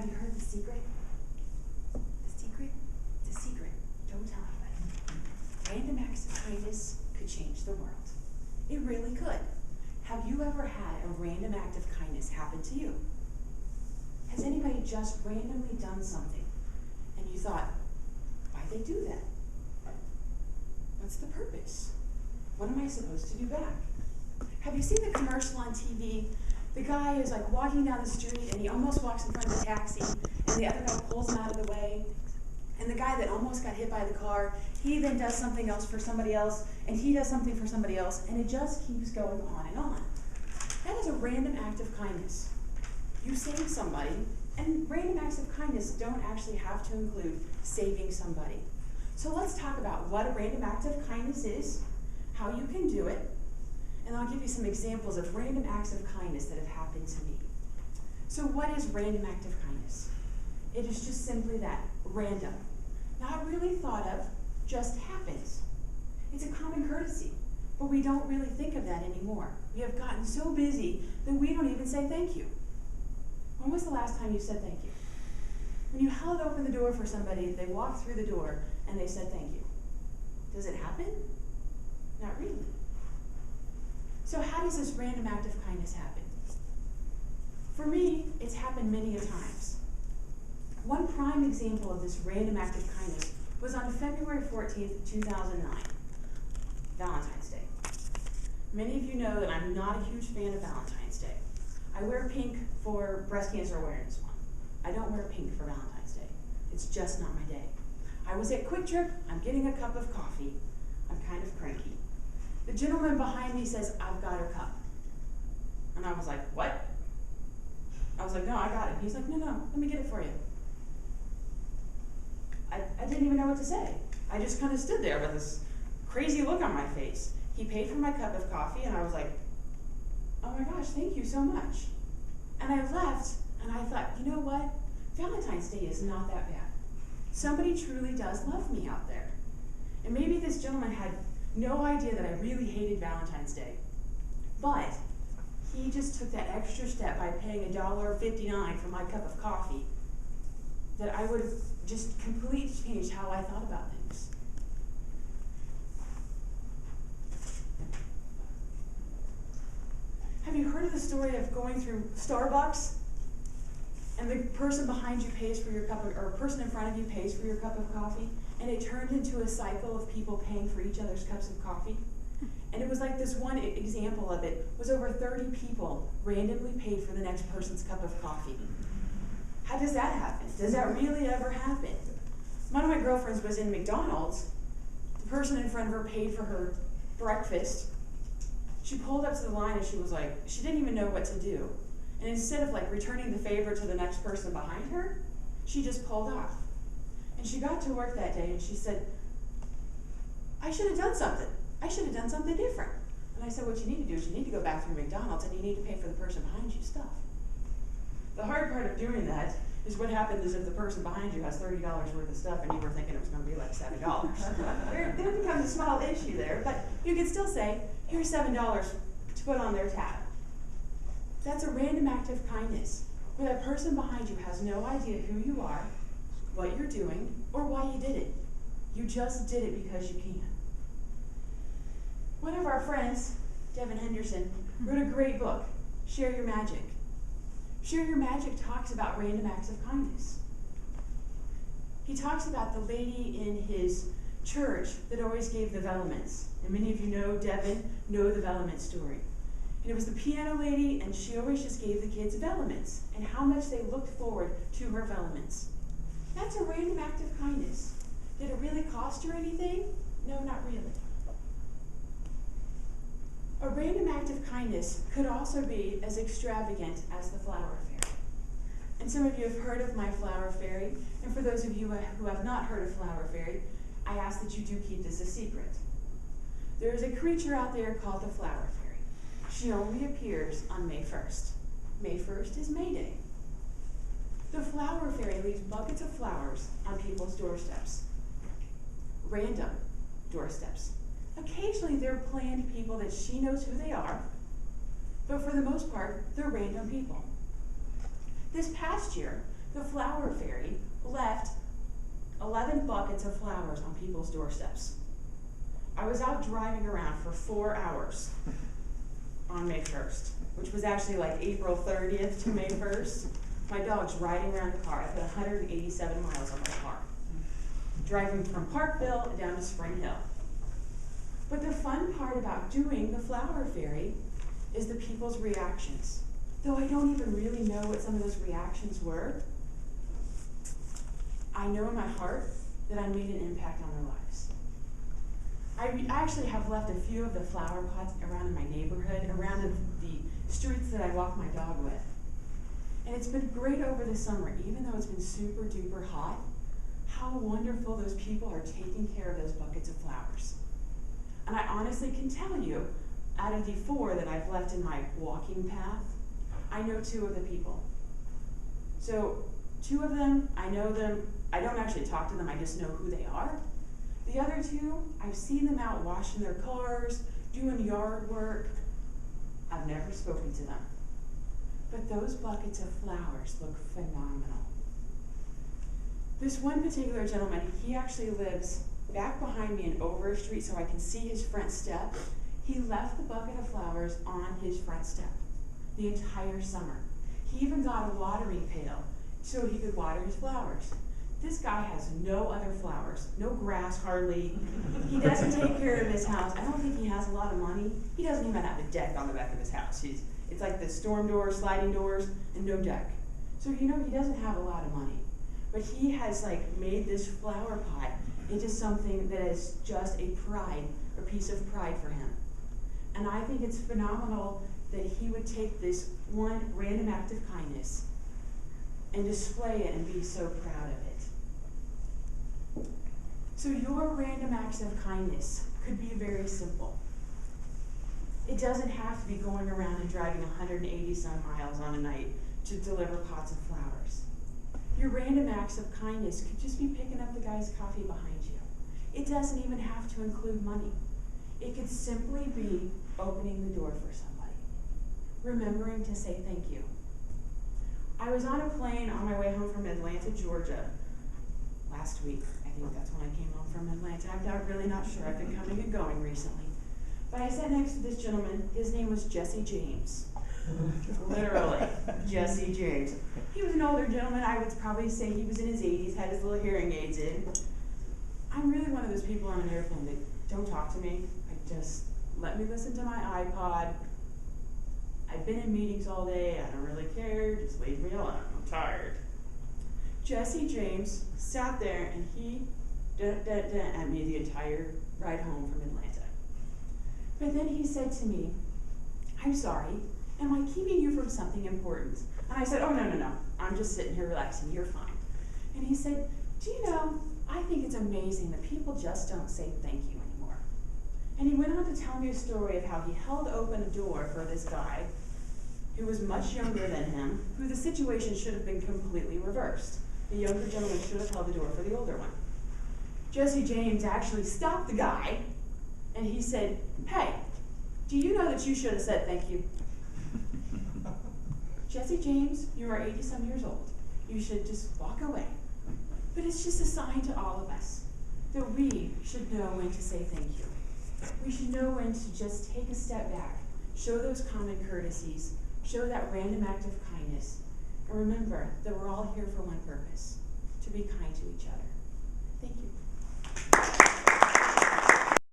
Have you heard the secret? The secret? The secret. Don't tell anybody. Random acts of kindness could change the world. It really could. Have you ever had a random act of kindness happen to you? Has anybody just randomly done something and you thought, why'd they do that? What's the purpose? What am I supposed to do back? Have you seen the commercial on TV? The guy is like walking down the street and he almost walks in front of a taxi and the other guy pulls him out of the way. And the guy that almost got hit by the car, he then does something else for somebody else and he does something for somebody else and it just keeps going on and on. That is a random act of kindness. You save somebody, and random acts of kindness don't actually have to include saving somebody. So let's talk about what a random act of kindness is, how you can do it, and I'll give you some examples of random acts of kindness that have happened to me. So what is random act of kindness? It is just simply that, random. Not really thought of, just happens. It's a common courtesy, but we don't really think of that anymore. We have gotten so busy that we don't even say thank you. When was the last time you said thank you? When you held open the door for somebody, they walked through the door and they said thank you. Does it happen? Not really. So how does this random act of kindness happen? For me, it's happened many a times. One prime example of this random act of kindness was on February 14th, 2009, Valentine's Day. Many of you know that I'm not a huge fan of Valentine's Day. I wear pink for Breast Cancer Awareness Month. I don't wear pink for Valentine's Day. It's just not my day. I was at Quick Trip, I'm getting a cup of coffee. I'm kind of cranky. The gentleman behind me says, I've got a cup. And I was like, what? I was like, no, I got it. He's like, no, let me get it for you. I didn't even know what to say. I just kind of stood there with this crazy look on my face. He paid for my cup of coffee and I was like, oh my gosh, thank you so much. And I left and I thought, you know what? Valentine's Day is not that bad. Somebody truly does love me out there. And maybe this gentleman had no idea that I really hated Valentine's Day. But he just took that extra step by paying $1.59 for my cup of coffee that I would have just completely changed how I thought about things. Have you heard of the story of going through Starbucks and the person behind you pays for your cup of, or a person in front of you pays for your cup of coffee, and it turned into a cycle of people paying for each other's cups of coffee? And it was like this one example of it was over 30 people randomly paid for the next person's cup of coffee. How does that happen? Does that really ever happen? One of my girlfriends was in McDonald's. The person in front of her paid for her breakfast. She pulled up to the line and she was like, she didn't even know what to do. And instead of like returning the favor to the next person behind her, she just pulled off. And she got to work that day and she said, I should have done something. I should have done something different. And I said, what you need to do is you need to go back through McDonald's and you need to pay for the person behind you stuff. The hard part of doing that is what happens is if the person behind you has $30 worth of stuff and you were thinking it was going to be like $7. There becomes a small issue there, but you could still say, here's $7 to put on their tab. That's a random act of kindness, where that person behind you has no idea who you are, what you're doing, or why you did it. You just did it because you can. One of our friends, Devin Henderson, wrote a great book, Share Your Magic. Share Your Magic talks about random acts of kindness. He talks about the lady in his church that always gave the Velements. And many of you know Devin, know the Velament story. And it was the piano lady, and she always just gave the kids Velements, and how much they looked forward to her Velements. That's a random act of kindness. Did it really cost her anything? No, not really. A random act of kindness could also be as extravagant as the flower fairy. And some of you have heard of my flower fairy, and for those of you who have not heard of flower fairy, I ask that you do keep this a secret. There is a creature out there called the flower fairy. She only appears on May 1st. May 1st is May Day. The flower fairy leaves buckets of flowers on people's doorsteps. Random doorsteps. Occasionally they're planned people that she knows who they are, but for the most part, they're random people. This past year, The flower fairy left 11 buckets of flowers on people's doorsteps. I was out driving around for 4 hours on May 1st, which was actually like April 30th to May 1st. My dog's riding around the car. I put 187 miles on my car, driving from Parkville down to Spring Hill. But the fun part about doing the flower fairy is the people's reactions. Though I don't even really know what some of those reactions were, I know in my heart that I made an impact on their lives. I actually have left a few of the flower pots around in my neighborhood, around the streets that I walk my dog with. And it's been great over the summer, even though it's been super duper hot, how wonderful those people are taking care of those buckets of flowers. And I honestly can tell you, out of the 4 that I've left in my walking path, I know 2 of the people. So 2 of them, I know them. I don't actually talk to them, I just know who they are. The other 2, I've seen them out washing their cars, doing yard work. I've never spoken to them. But those buckets of flowers look phenomenal. This one particular gentleman, he actually lives back behind me in over a street so I can see his front step. He left the bucket of flowers on his front step the entire summer. He even got a watering pail so he could water his flowers. This guy has no other flowers, no grass hardly. He doesn't take care of his house. I don't think he has a lot of money. He doesn't even have a deck on the back of his house. It's like the storm doors, sliding doors, and no deck. So he doesn't have a lot of money. But he has made this flower pot into something that is just a piece of pride for him. And I think it's phenomenal that he would take this one random act of kindness and display it and be so proud of it. So your random acts of kindness could be very simple. It doesn't have to be going around and driving 180 some miles on a night to deliver pots of flowers. Your random acts of kindness could just be picking up the guy's coffee behind you. It doesn't even have to include money. It could simply be opening the door for somebody, remembering to say thank you. I was on a plane on my way home from Atlanta, Georgia, last week. I think that's when I came home from Atlanta. I'm really not sure. I've been coming and going recently. But I sat next to this gentleman. His name was Jesse James. Literally, Jesse James. He was an older gentleman. I would probably say he was in his 80s, had his little hearing aids in. I'm really one of those people on an airplane that don't talk to me. Just let me listen to my iPod. I've been in meetings all day. I don't really care. Just leave me alone. I'm tired. Jesse James sat there and he at me the entire ride home from Atlanta. But then he said to me, "I'm sorry, am I keeping you from something important?" And I said, "Oh, no. I'm just sitting here relaxing. You're fine." And he said, "Do you know, I think it's amazing that people just don't say thank you anymore." And he went on to tell me a story of how he held open a door for this guy who was much younger than him, who the situation should have been completely reversed. The younger gentleman should have held the door for the older one. Jesse James actually stopped the guy, and he said, "Hey, do you know that you should have said thank you?" Jesse James, you are 80-some years old. You should just walk away. But it's just a sign to all of us that we should know when to say thank you. We should know when to just take a step back, show those common courtesies, show that random act of kindness, and remember that we're all here for one purpose, to be kind to each other.